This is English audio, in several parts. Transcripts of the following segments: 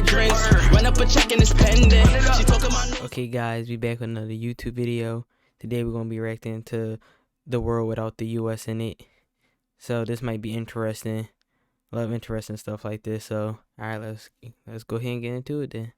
buy drinks. Run up a check and it's pending. She fucking my. Okay guys, we back with another YouTube video. Today we're gonna be reacting to the world without the US in it. So this might be interesting. Love interesting stuff like this. So alright, let's go ahead and get into it then.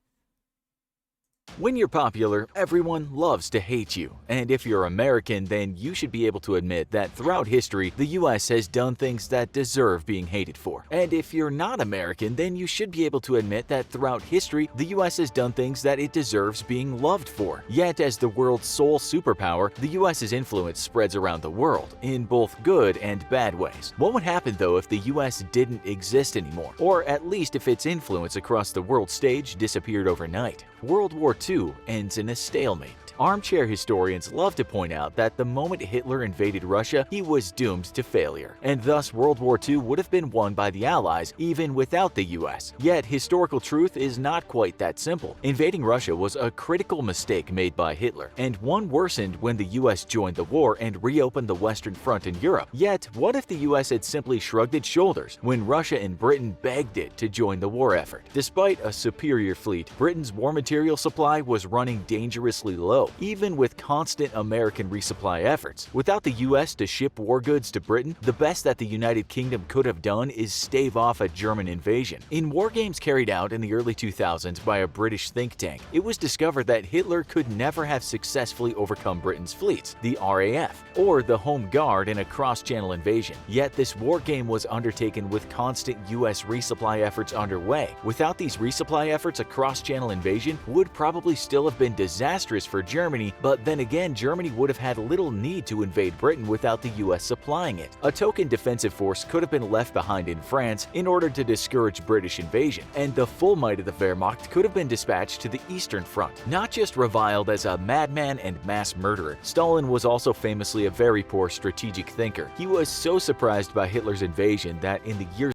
When you're popular, everyone loves to hate you. And if you're American, then you should be able to admit that throughout history, the US has done things that deserve being hated for. And if you're not American, then you should be able to admit that throughout history, the US has done things that it deserves being loved for. Yet, as the world's sole superpower, the US's influence spreads around the world, in both good and bad ways. What would happen though if the US didn't exist anymore? Or at least if its influence across the world stage disappeared overnight? World War II ends in a stalemate. Armchair historians love to point out that the moment Hitler invaded Russia, he was doomed to failure, and thus World War II would have been won by the Allies even without the US. Yet historical truth is not quite that simple. Invading Russia was a critical mistake made by Hitler, and one worsened when the US joined the war and reopened the Western Front in Europe. Yet, what if the US had simply shrugged its shoulders when Russia and Britain begged it to join the war effort? Despite a superior fleet, Britain's war material supply was running dangerously low, even with constant American resupply efforts. Without the US to ship war goods to Britain, the best that the United Kingdom could have done is stave off a German invasion. In war games carried out in the early 2000s by a British think tank, it was discovered that Hitler could never have successfully overcome Britain's fleets, the RAF, or the Home Guard in a cross-channel invasion. Yet this war game was undertaken with constant US resupply efforts underway. Without these resupply efforts, a cross-channel invasion would probably still have been disastrous for Germany, but then again, Germany would have had little need to invade Britain without the US supplying it. A token defensive force could have been left behind in France in order to discourage British invasion, and the full might of the Wehrmacht could have been dispatched to the Eastern Front. Not just reviled as a madman and mass murderer, Stalin was also famously a very poor strategic thinker. He was so surprised by Hitler's invasion that in the years.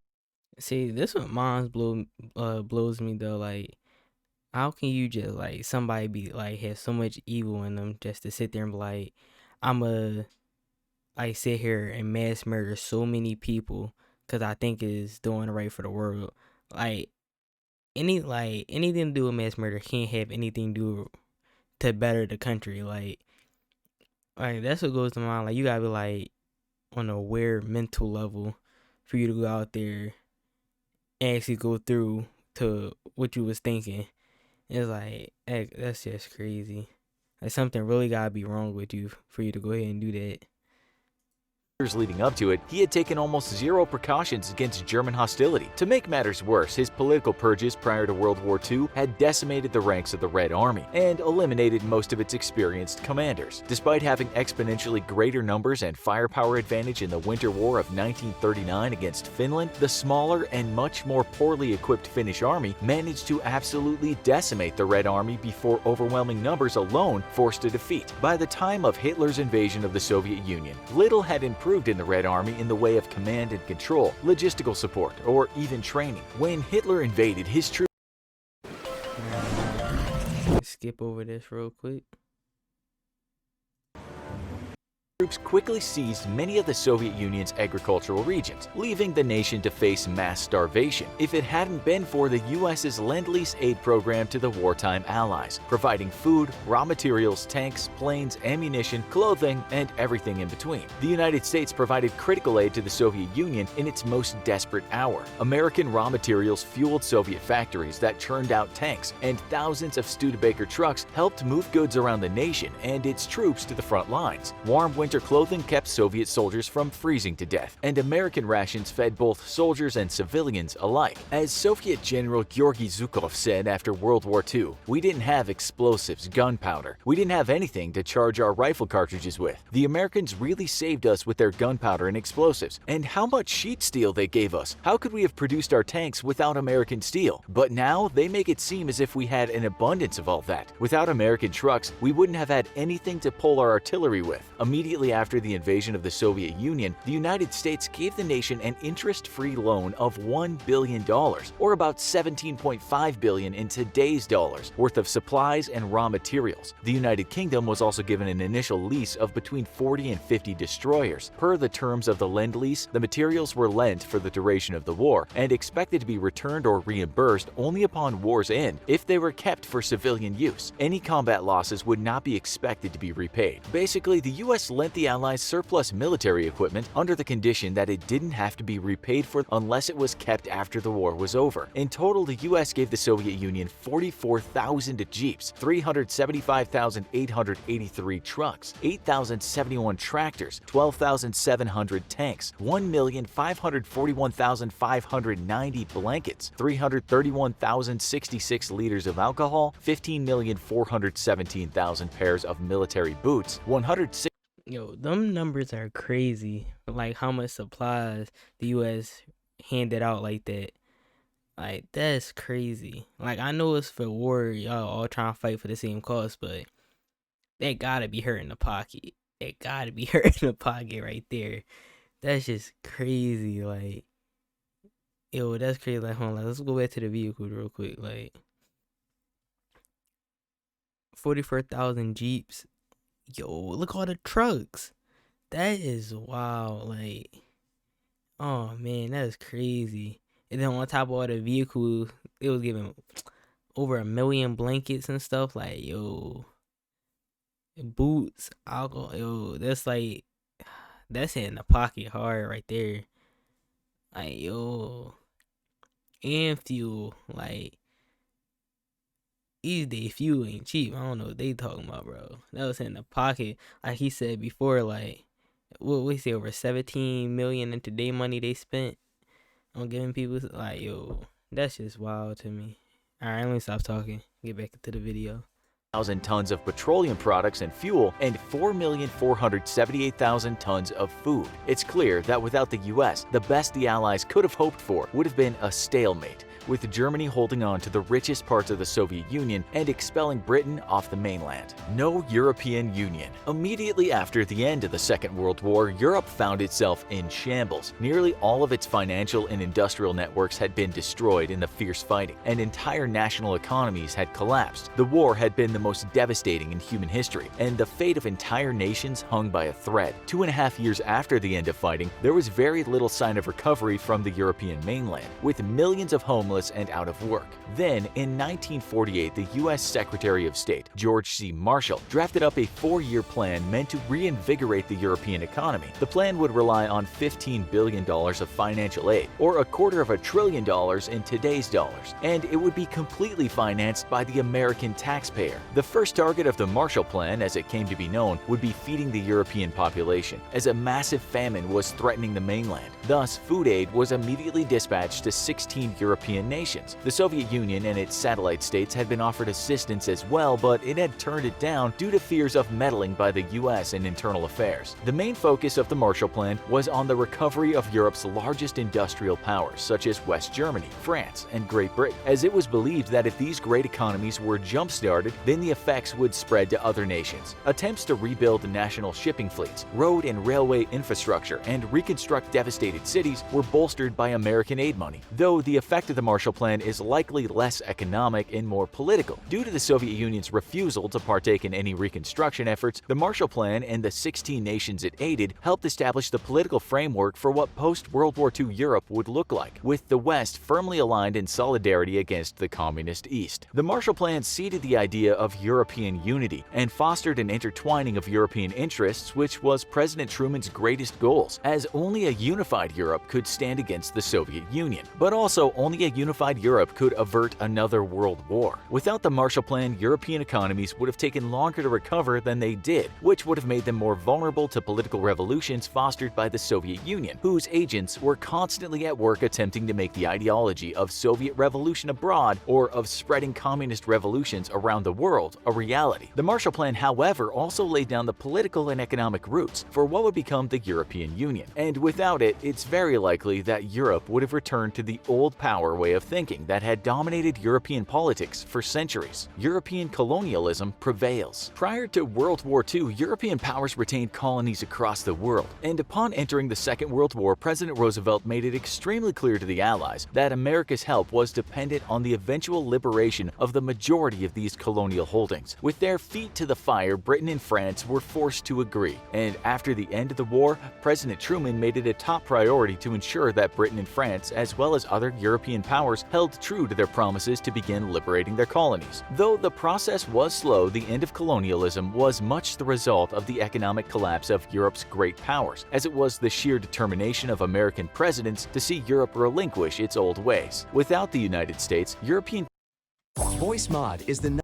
See, this one blows me though. Like, how can you just like somebody be like have so much evil in them just to sit there and be like, I'ma like sit here and mass murder so many people because I think is doing right for the world. Like anything to do with mass murder can't have anything to do to better the country. Like that's what goes to mind. Like you gotta be like on a weird mental level for you to go out there and actually go through to what you was thinking. It's like, hey, that's just crazy. Like something really gotta be wrong with you for you to go ahead and do that. Years leading up to it, he had taken almost zero precautions against German hostility. To make matters worse, his political purges prior to World War II had decimated the ranks of the Red Army and eliminated most of its experienced commanders. Despite having exponentially greater numbers and firepower advantage in the Winter War of 1939 against Finland, the smaller and much more poorly equipped Finnish army managed to absolutely decimate the Red Army before overwhelming numbers alone forced a defeat. By the time of Hitler's invasion of the Soviet Union, little had improved in the Red Army in the way of command and control, logistical support, or even training. When Hitler invaded, his troops skip over this real quick. quickly seized many of the Soviet Union's agricultural regions, leaving the nation to face mass starvation if it hadn't been for the US's Lend-Lease aid program to the wartime allies, providing food, raw materials, tanks, planes, ammunition, clothing, and everything in between. The United States provided critical aid to the Soviet Union in its most desperate hour. American raw materials fueled Soviet factories that churned out tanks, and thousands of Studebaker trucks helped move goods around the nation and its troops to the front lines. Warm winter clothing kept Soviet soldiers from freezing to death, and American rations fed both soldiers and civilians alike. As Soviet General Georgy Zhukov said after World War II, "We didn't have explosives, gunpowder. We didn't have anything to charge our rifle cartridges with. The Americans really saved us with their gunpowder and explosives. And how much sheet steel they gave us. How could we have produced our tanks without American steel? But now they make it seem as if we had an abundance of all that. Without American trucks, we wouldn't have had anything to pull our artillery with." Immediately Immediately after the invasion of the Soviet Union, the United States gave the nation an interest-free loan of $1 billion, or about $17.5 billion in today's dollars, worth of supplies and raw materials. The United Kingdom was also given an initial lease of between 40 and 50 destroyers. Per the terms of the Lend-Lease, the materials were lent for the duration of the war and expected to be returned or reimbursed only upon war's end if they were kept for civilian use. Any combat losses would not be expected to be repaid. Basically, the US lent the Allies surplus military equipment under the condition that it didn't have to be repaid for unless it was kept after the war was over. In total, the US gave the Soviet Union 44,000 jeeps, 375,883 trucks, 8,071 tractors, 12,700 tanks, 1,541,590 blankets, 331,066 liters of alcohol, 15,417,000 pairs of military boots, 106 Yo, them numbers are crazy. Like how much supplies the U.S. handed out like that. Like that's crazy. Like I know it's for war, y'all all trying to fight for the same cause, but they gotta be hurting the pocket. It gotta be hurting the pocket right there. That's just crazy. Like, yo, that's crazy. Like, hold on, let's go back to the vehicle real quick. Like, 44,000 Jeeps. Yo, look all the trucks. That is wild. Like, oh man, that's crazy. And then on top of all the vehicles, it was giving over 1 million blankets and stuff. Like, yo, boots, alcohol. Yo, that's like, that's hitting the pocket hard right there. Like, yo, and fuel. Like, these days fuel ain't cheap. I don't know what they talking about, bro. That was in the pocket. Like he said before, like, what we say, over 17 million in today money they spent on giving people. Like, yo, that's just wild to me. All right, let me stop talking. Get back into the video. 1,000 tons of petroleum products and fuel, and 4,478,000 tons of food. It's clear that without the US, the best the Allies could have hoped for would have been a stalemate, with Germany holding on to the richest parts of the Soviet Union and expelling Britain off the mainland. No European Union. Immediately after the end of the Second World War, Europe found itself in shambles. Nearly all of its financial and industrial networks had been destroyed in the fierce fighting, and entire national economies had collapsed. The war had been the most devastating in human history, and the fate of entire nations hung by a thread. 2.5 years after the end of fighting, there was very little sign of recovery from the European mainland, with millions of homeless and out of work. Then, in 1948, the U.S. Secretary of State, George C. Marshall, drafted up a 4-year plan meant to reinvigorate the European economy. The plan would rely on $15 billion of financial aid, or $250 billion in today's dollars, and it would be completely financed by the American taxpayer. The first target of the Marshall Plan, as it came to be known, would be feeding the European population, as a massive famine was threatening the mainland. Thus, food aid was immediately dispatched to 16 European nations. The Soviet Union and its satellite states had been offered assistance as well, but it had turned it down due to fears of meddling by the US in internal affairs. The main focus of the Marshall Plan was on the recovery of Europe's largest industrial powers, such as West Germany, France, and Great Britain, as it was believed that if these great economies were jump-started, then the effects would spread to other nations. Attempts to rebuild national shipping fleets, road and railway infrastructure, and reconstruct devastated cities were bolstered by American aid money, though the effect of the Marshall Plan is likely less economic and more political. Due to the Soviet Union's refusal to partake in any reconstruction efforts, the Marshall Plan and the 16 nations it aided helped establish the political framework for what post-World War II Europe would look like, with the West firmly aligned in solidarity against the Communist East. The Marshall Plan seeded the idea of European unity and fostered an intertwining of European interests, which was President Truman's greatest goals, as only a unified Europe could stand against the Soviet Union. But also, only a unified Europe could avert another world war. Without the Marshall Plan, European economies would have taken longer to recover than they did, which would have made them more vulnerable to political revolutions fostered by the Soviet Union, whose agents were constantly at work attempting to make the ideology of Soviet revolution abroad or of spreading communist revolutions around the world world a reality. The Marshall Plan, however, also laid down the political and economic roots for what would become the European Union. And without it, it's very likely that Europe would have returned to the old power way of thinking that had dominated European politics for centuries. European colonialism prevails. Prior to World War II, European powers retained colonies across the world, and upon entering the Second World War, President Roosevelt made it extremely clear to the Allies that America's help was dependent on the eventual liberation of the majority of these colonial holdings. With their feet to the fire, Britain and France were forced to agree, and after the end of the war, President Truman made it a top priority to ensure that Britain and France, as well as other European powers, held true to their promises to begin liberating their colonies. Though the process was slow, the end of colonialism was much the result of the economic collapse of Europe's great powers, as it was the sheer determination of American presidents to see Europe relinquish its old ways. Without the United States, European VoiceMod is the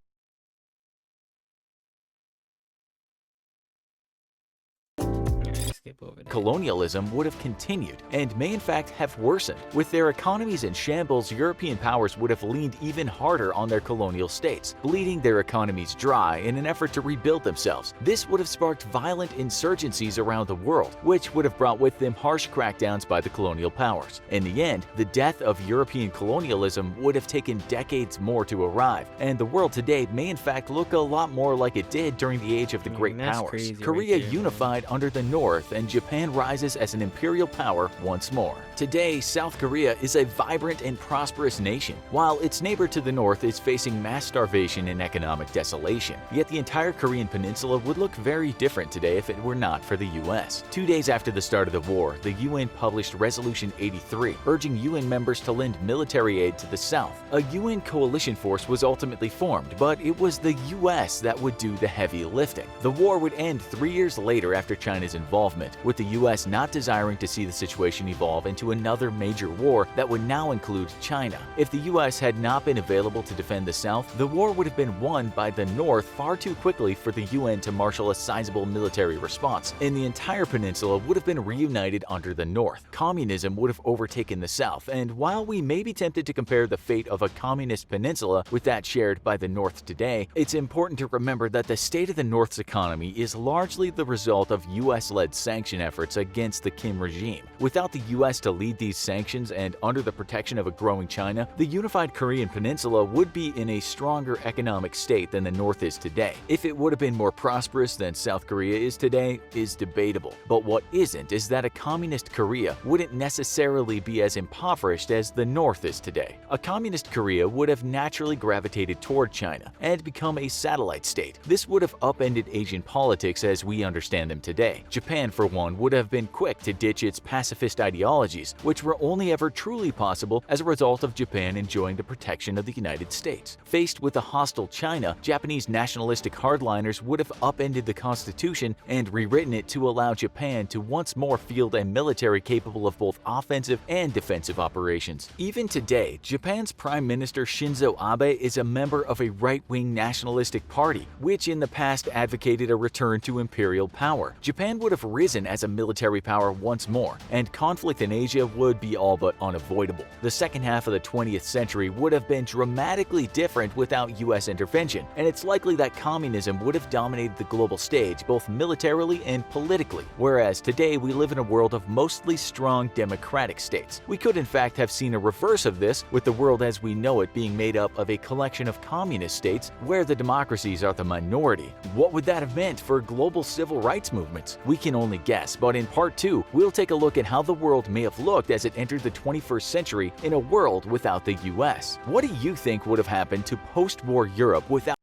Skip over that. colonialism would have continued and may in fact have worsened. With their economies in shambles, European powers would have leaned even harder on their colonial states, bleeding their economies dry in an effort to rebuild themselves. This would have sparked violent insurgencies around the world, which would have brought with them harsh crackdowns by the colonial powers. In the end, the death of European colonialism would have taken decades more to arrive, and the world today may in fact look a lot more like it did during the age of the great that's powers. crazy right Korea there, man. unified under the North, and Japan rises as an imperial power once more. Today, South Korea is a vibrant and prosperous nation, while its neighbor to the north is facing mass starvation and economic desolation. Yet the entire Korean peninsula would look very different today if it were not for the US. 2 days after the start of the war, the UN published Resolution 83, urging UN members to lend military aid to the South. A UN coalition force was ultimately formed, but it was the US that would do the heavy lifting. The war would end 3 years later after China's involvement, with the US not desiring to see the situation evolve into another major war that would now include China. If the US had not been available to defend the South, the war would have been won by the North far too quickly for the UN to marshal a sizable military response, and the entire peninsula would have been reunited under the North. Communism would have overtaken the South, and while we may be tempted to compare the fate of a communist peninsula with that shared by the North today, it's important to remember that the state of the North's economy is largely the result of US-led sanction efforts against the Kim regime. Without the US to lead these sanctions and under the protection of a growing China, the unified Korean peninsula would be in a stronger economic state than the North is today. If it would have been more prosperous than South Korea is today is debatable, but what isn't is that a communist Korea wouldn't necessarily be as impoverished as the North is today. A communist Korea would have naturally gravitated toward China and become a satellite state. This would have upended Asian politics as we understand them today. Japan, for one, would have been quick to ditch its pacifist ideologies, which were only ever truly possible as a result of Japan enjoying the protection of the United States. Faced with a hostile China, Japanese nationalistic hardliners would have upended the constitution and rewritten it to allow Japan to once more field a military capable of both offensive and defensive operations. Even today, Japan's Prime Minister Shinzo Abe is a member of a right-wing nationalistic party, which in the past advocated a return to imperial power. Japan would have risen as a military power once more, and conflict in Asia would be all but unavoidable. The second half of the 20th century would have been dramatically different without US intervention, and it's likely that communism would have dominated the global stage both militarily and politically, whereas today we live in a world of mostly strong democratic states. We could in fact have seen a reverse of this, with the world as we know it being made up of a collection of communist states where the democracies are the minority. What would that have meant for global civil rights movements? We can only guess, but in part 2, we'll take a look at how the world may have looked as it entered the 21st century in a world without the US. What do you think would have happened to post-war Europe without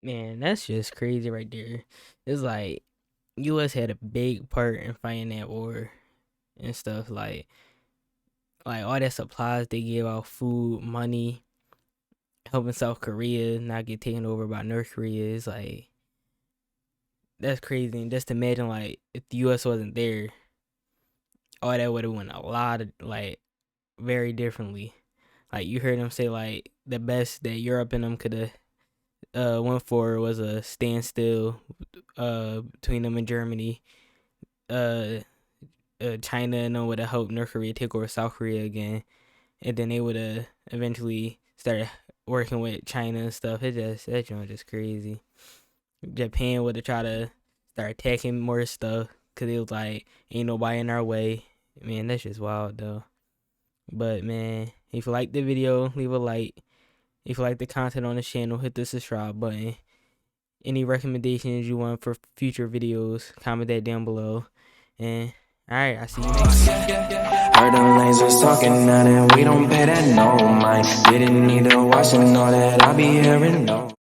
Man, that's just crazy right there. It's like US had a big part in fighting that war and stuff like all that supplies they give out, food, money, helping South Korea not get taken over by North Korea. Is like that's crazy. And just imagine like if the US wasn't there, all that would have went a lot of very differently. Like you heard them say like the best that Europe and them could have went for was a standstill between them and Germany. China and them would have helped North Korea take over South Korea again, and then they would have eventually started working with China and stuff. That joint just crazy. Japan would have tried to start attacking more stuff because it was like, ain't nobody in our way. Man, that's just wild though. But man, if you like the video, leave a like. If you like the content on the channel, hit the subscribe button. Any recommendations you want for future videos, comment that down below. And alright, I'll see you next time. Heard them lasers talking now that we don't pay that no mind. Didn't need to watch and know that I be hearing no.